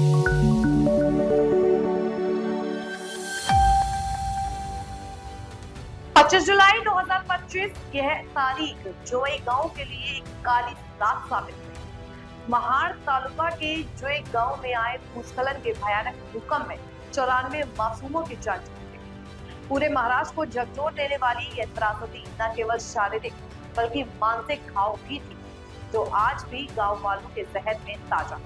25 जुलाई 2025 यह तारीख जोई गांव के लिए एक काली रात साबित हुई। महाड़ तालुका के जोई गांव में आए भूस्खलन के भयानक भूकंप में 94 मासूमों की जान चली गई। पूरे महाराष्ट्र को झकझोर देने वाली यह त्रासदी न केवल शारीरिक बल्कि मानसिक घाव भी थी, जो आज भी गांव वालों के जहन में ताजा है।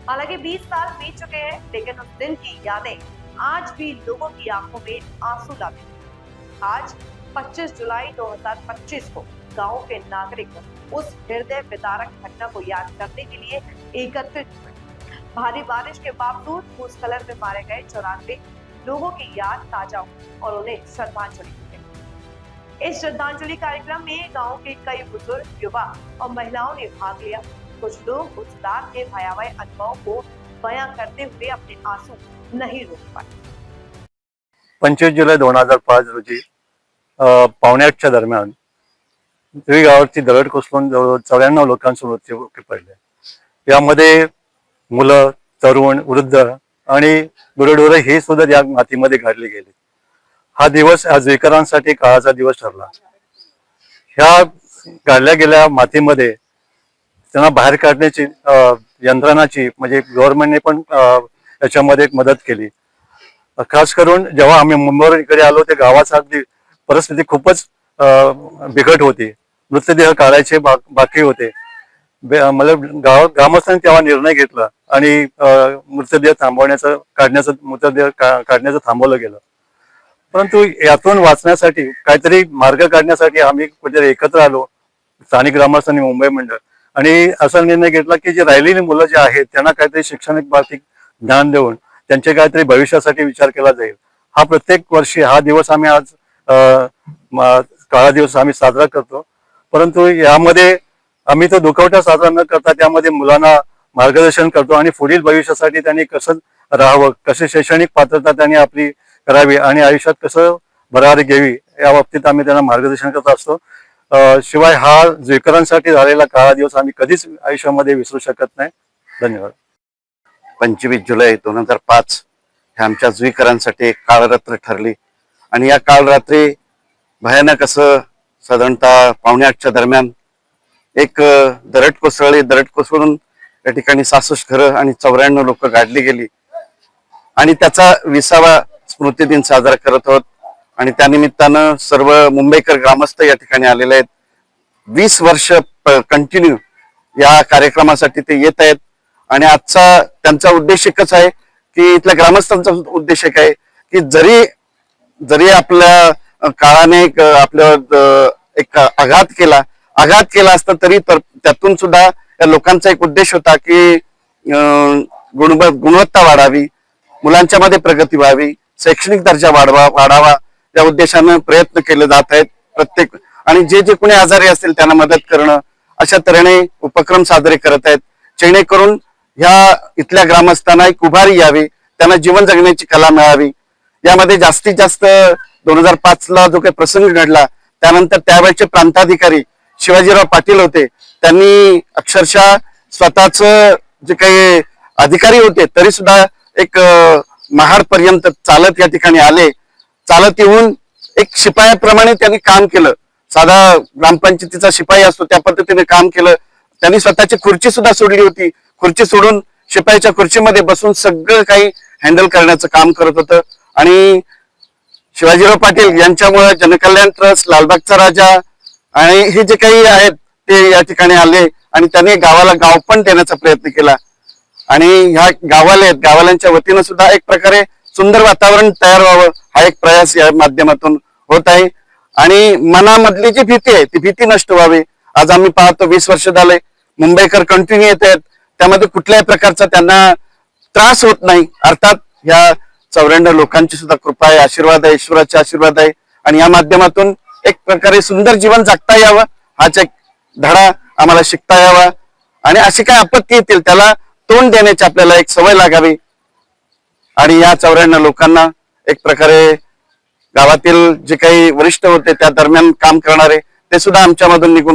हालांकि 20 साल बीत चुके हैं, लेकिन उस दिन की यादें आज भी लोगों की आंखों में आंसू लाती। आज 25 जुलाई 2025 को गांव के नागरिक उस हृदय विदारक घटना को याद करने के लिए एकत्रित हुए। भारी बारिश के बावजूद भूस्खलन में मारे गए 94 लोगों की याद ताजा हुई और उन्हें श्रद्धांजलि दी। इस श्रद्धांजलि कार्यक्रम में गांव के कई बुजुर्ग, युवा और महिलाओं ने भाग लिया। कुछ लोग उस रात के भयावह अनुभव को बयां करते हुए अपने आंसू नहीं रोक पाए। 25 जुलै 2005 रोजी 7:45च्या दरम्यान जुई गावाची दरड कोसळून जवळजवळ 94 लोकांचे मृत्यू पडले। यामध्ये मुलं, तरुण, वृद्ध आणि गुरेढोरे हे सुद्धा या मातीमध्ये गाडले गेले। हा दिवस या जुईकरांसाठी काळाचा दिवस ठरला। ह्या गाडल्या गेल्या मातीमध्ये त्यांना बाहेर काढण्याची यंत्रणाची म्हणजे गव्हर्नमेंटने पण याच्यामध्ये एक मदत केली। खास करून जेव्हा आम्ही मुंबईवर इकडे आलो ते गावाचा अगदी परिस्थिती खूपच बिकट होती। मृतदेह काढायचे बाकी होते। मतलब ग्रामस्थांनी तेव्हा निर्णय घेतला आणि मृतदेह मृतदेह काढण्याचं थांबवलं गेलं। परंतु यातून वाचण्यासाठी काहीतरी मार्ग काढण्यासाठी आम्ही कुठेतरी एकत्र आलो, स्थानिक ग्रामस्थांनी, मुंबई मंडळ, आणि असा निर्णय घेतला की जे राहिलेली मुलं जे आहेत त्यांना काहीतरी शैक्षणिक बाबतीत ज्ञान देऊन त्यांचे काहीतरी भविष्यासाठी विचार केला जाईल। हा प्रत्येक वर्षी हा दिवस आम्ही आज काळा दिवस आम्ही साजरा करतो। परंतु यामध्ये आम्ही तो दुखवटा साजरा न करता त्यामध्ये मुलांना मार्गदर्शन करतो आणि पुढील भविष्यासाठी त्यांनी कसं राहावं, कशी शैक्षणिक पात्रता त्यांनी आपली करावी आणि आयुष्यात कसं भरारी घ्यावी या बाबतीत आम्ही त्यांना मार्गदर्शन करत असतो। शिवाय हा जुईकरांसाठी झालेला काळा दिवस आम्ही कधीच आयुष्यामध्ये विसरू शकत नाही। धन्यवाद। 25 जुलै 2005 हे आमच्या जुईकरांसाठी एक काळरात्र ठरली आणि या काळरात्री भयानक असं साधारणतः 7:45च्या दरम्यान एक दरड कोसळली। दरड कोसळून या ठिकाणी 66 घरं आणि 94 लोक गाडली गेली आणि त्याचा 20वा स्मृती दिन साजरा करत आहोत आणि त्यानिमित्तानं सर्व मुंबईकर ग्रामस्थ या ठिकाणी आलेले आहेत। 20 वर्ष कंटिन्यू या कार्यक्रमासाठी ते येत आहेत आणि आजचा त्यांचा उद्देश एकच आहे की इथल्या ग्रामस्थांचा उद्देश एक आहे की जरी आपल्या काळाने आपल्यावर एक आघात केला असता तरी त्यातून सुद्धा या लोकांचा एक उद्देश होता की गुणवत्ता वाढावी, मुलांच्या मध्ये प्रगती व्हावी, शैक्षणिक दर्जा वाढावा या उद्देशाने प्रयत्न केले जात आहेत प्रत्येक, आणि जे कोणी आजारी असतील त्यांना मदत करणं अशा तऱ्हेने उपक्रम साजरे करत आहेत, जेणेकरून ह्या इथल्या ग्रामस्थांना एक उभारी यावी, त्यांना जीवन जगण्याची कला मिळावी। यामध्ये जास्तीत जास्त 2005 ला जो काही प्रसंग घडला त्यानंतर त्यावेळेचे प्रांताधिकारी शिवाजीराव पाटील होते। त्यांनी अक्षरशः स्वतःच जे काही अधिकारी होते तरी सुद्धा एक महाड पर्यंत चालत या ठिकाणी आले। चालत येऊन एक शिपायाप्रमाणे त्यांनी काम केलं। साधा ग्रामपंचायतीचा शिपाई असतो त्या पद्धतीने काम केलं। त्यांनी स्वतःची खुर्ची सुद्धा सोडली होती। खुर्ची सोडून शिपाईच्या खुर्चीमध्ये बसून सगळं काही हँडल करण्याचं काम करत होतं आणि शिवाजीराव पाटील यांच्यामुळे जनकल्याण ट्रस्ट, लालबागचा राजा आणि हे जे काही आहेत ते या ठिकाणी आले आणि त्यांनी गावाला गाव पण देण्याचा प्रयत्न केला आणि ह्या गावाल्यांच्या वतीनं सुद्धा एक प्रकारे सुंदर वातावरण तयार व्हावं हा एक प्रयास या माध्यमातून होत आहे आणि मनामधली जी भीती आहे ती भीती नष्ट व्हावी। आज आम्ही पाहतो 20 वर्ष झाले मुंबईकर कंटिन्यू येत आहेत, त्यामध्ये कुठल्याही प्रकारचा त्यांना त्रास होत नाही। अर्थात ह्या 94 लोकांची सुद्धा कृपा आहे, आशीर्वाद आहे, ईश्वराचे आशीर्वाद आहे आणि या माध्यमातून एक प्रकारे सुंदर जीवन जगता यावं हाच एक धडा आम्हाला शिकता यावा आणि अशी काय आपत्ती येतील त्याला तोंड देण्याची आपल्याला एक सवय लागावी आणि या 94 लोकांना एक प्रकारे गावातील जे काही वरिष्ठ होते त्या दरम्यान काम करणारे ते सुद्धा आमच्यामधून निघून